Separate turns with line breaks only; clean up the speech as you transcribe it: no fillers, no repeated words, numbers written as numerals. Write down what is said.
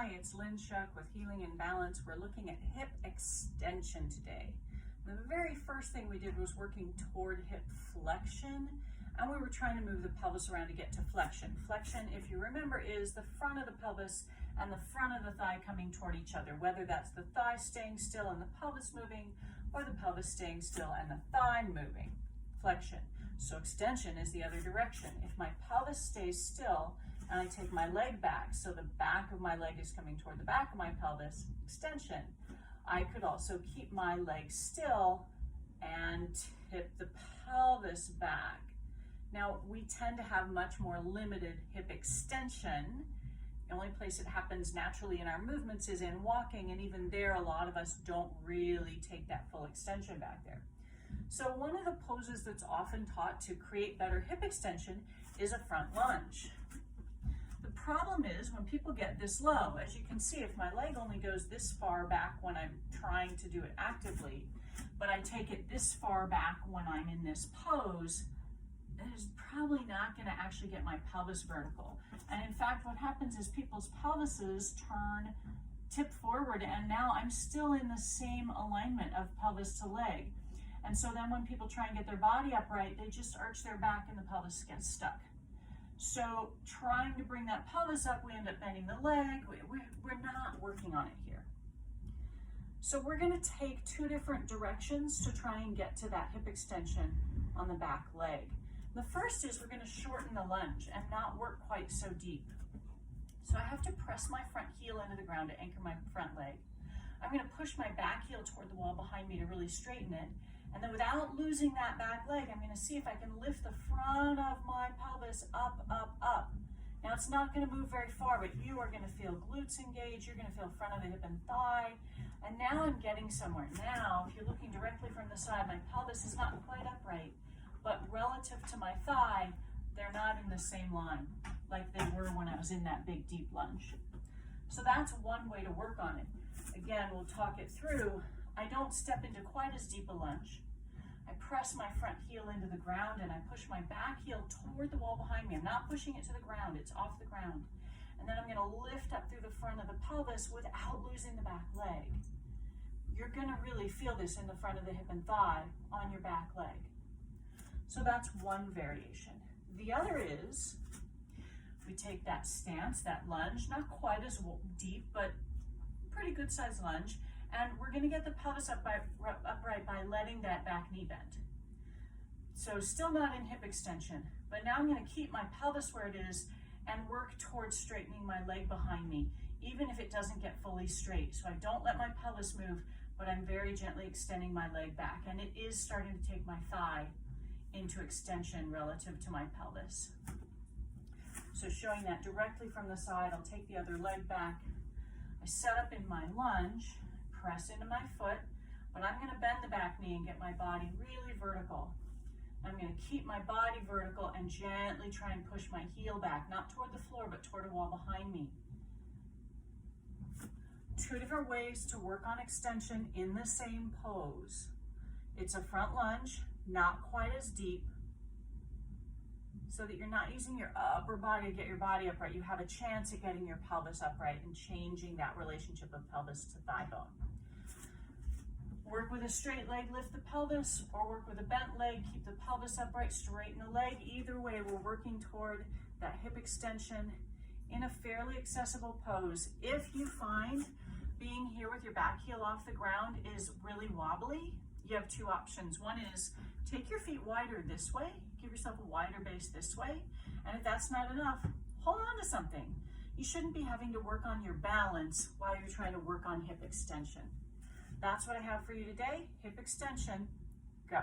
Hi, it's Lynn Shuck with Healing and Balance. We're looking at hip extension today. The very first thing we did was working toward hip flexion, and we were trying to move the pelvis around to get to flexion. Flexion, if you remember, is the front of the pelvis and the front of the thigh coming toward each other, whether that's the thigh staying still and the pelvis moving, or the pelvis staying still and the thigh moving. Flexion. So extension is the other direction. If my pelvis stays still and I take my leg back, so the back of my leg is coming toward the back of my pelvis, extension. I could also keep my leg still and tip the pelvis back. Now, we tend to have much more limited hip extension. The only place it happens naturally in our movements is in walking, and even there, a lot of us don't really take that full extension back there. So one of the poses that's often taught to create better hip extension is a front lunge. The problem is when people get this low, as you can see, if my leg only goes this far back when I'm trying to do it actively, but I take it this far back when I'm in this pose, it's probably not going to actually get my pelvis vertical. And in fact, what happens is people's pelvises tip forward, and now I'm still in the same alignment of pelvis to leg. And so then when people try and get their body upright, they just arch their back and the pelvis gets stuck. So trying to bring that pelvis up, we end up bending the leg. We're not working on it here. So we're going to take two different directions to try and get to that hip extension on the back leg. The first is we're going to shorten the lunge and not work quite so deep. So I have to press my front heel into the ground to anchor my front leg. I'm going to push my back heel toward the wall behind me to really straighten it. And then without losing that back leg, I'm going to see if I can lift the front of my pelvis up, up, up. Now it's not going to move very far, but you are going to feel glutes engaged. You're going to feel front of the hip and thigh. And now I'm getting somewhere. Now, if you're looking directly from the side, my pelvis is not quite upright, but relative to my thigh, they're not in the same line like they were when I was in that big deep lunge. So that's one way to work on it. Again, we'll talk it through. I don't step into quite as deep a lunge. I press my front heel into the ground and I push my back heel toward the wall behind me. I'm not pushing it to the ground, it's off the ground. And then I'm going to lift up through the front of the pelvis without losing the back leg. You're going to really feel this in the front of the hip and thigh on your back leg. So that's one variation. The other is we take that stance, that lunge, not quite as deep, but pretty good sized lunge. And we're going to get the pelvis upright by letting that back knee bend. So still not in hip extension, but now I'm going to keep my pelvis where it is and work towards straightening my leg behind me, even if it doesn't get fully straight. So I don't let my pelvis move, but I'm very gently extending my leg back. And it is starting to take my thigh into extension relative to my pelvis. So showing that directly from the side, I'll take the other leg back. I set up in my lunge, press into my foot, but I'm going to bend the back knee and get my body really vertical. I'm going to keep my body vertical and gently try and push my heel back, not toward the floor, but toward a wall behind me. Two different ways to work on extension in the same pose. It's a front lunge, not quite as deep, so that you're not using your upper body to get your body upright. You have a chance at getting your pelvis upright and changing that relationship of pelvis to thigh bone. Work with a straight leg, lift the pelvis, or work with a bent leg, keep the pelvis upright, straighten the leg. Either way, we're working toward that hip extension in a fairly accessible pose. If you find being here with your back heel off the ground is really wobbly, you have two options. One is take your feet wider this way, give yourself a wider base this way, and if that's not enough, hold on to something. You shouldn't be having to work on your balance while you're trying to work on hip extension. That's what I have for you today. Hip extension, go.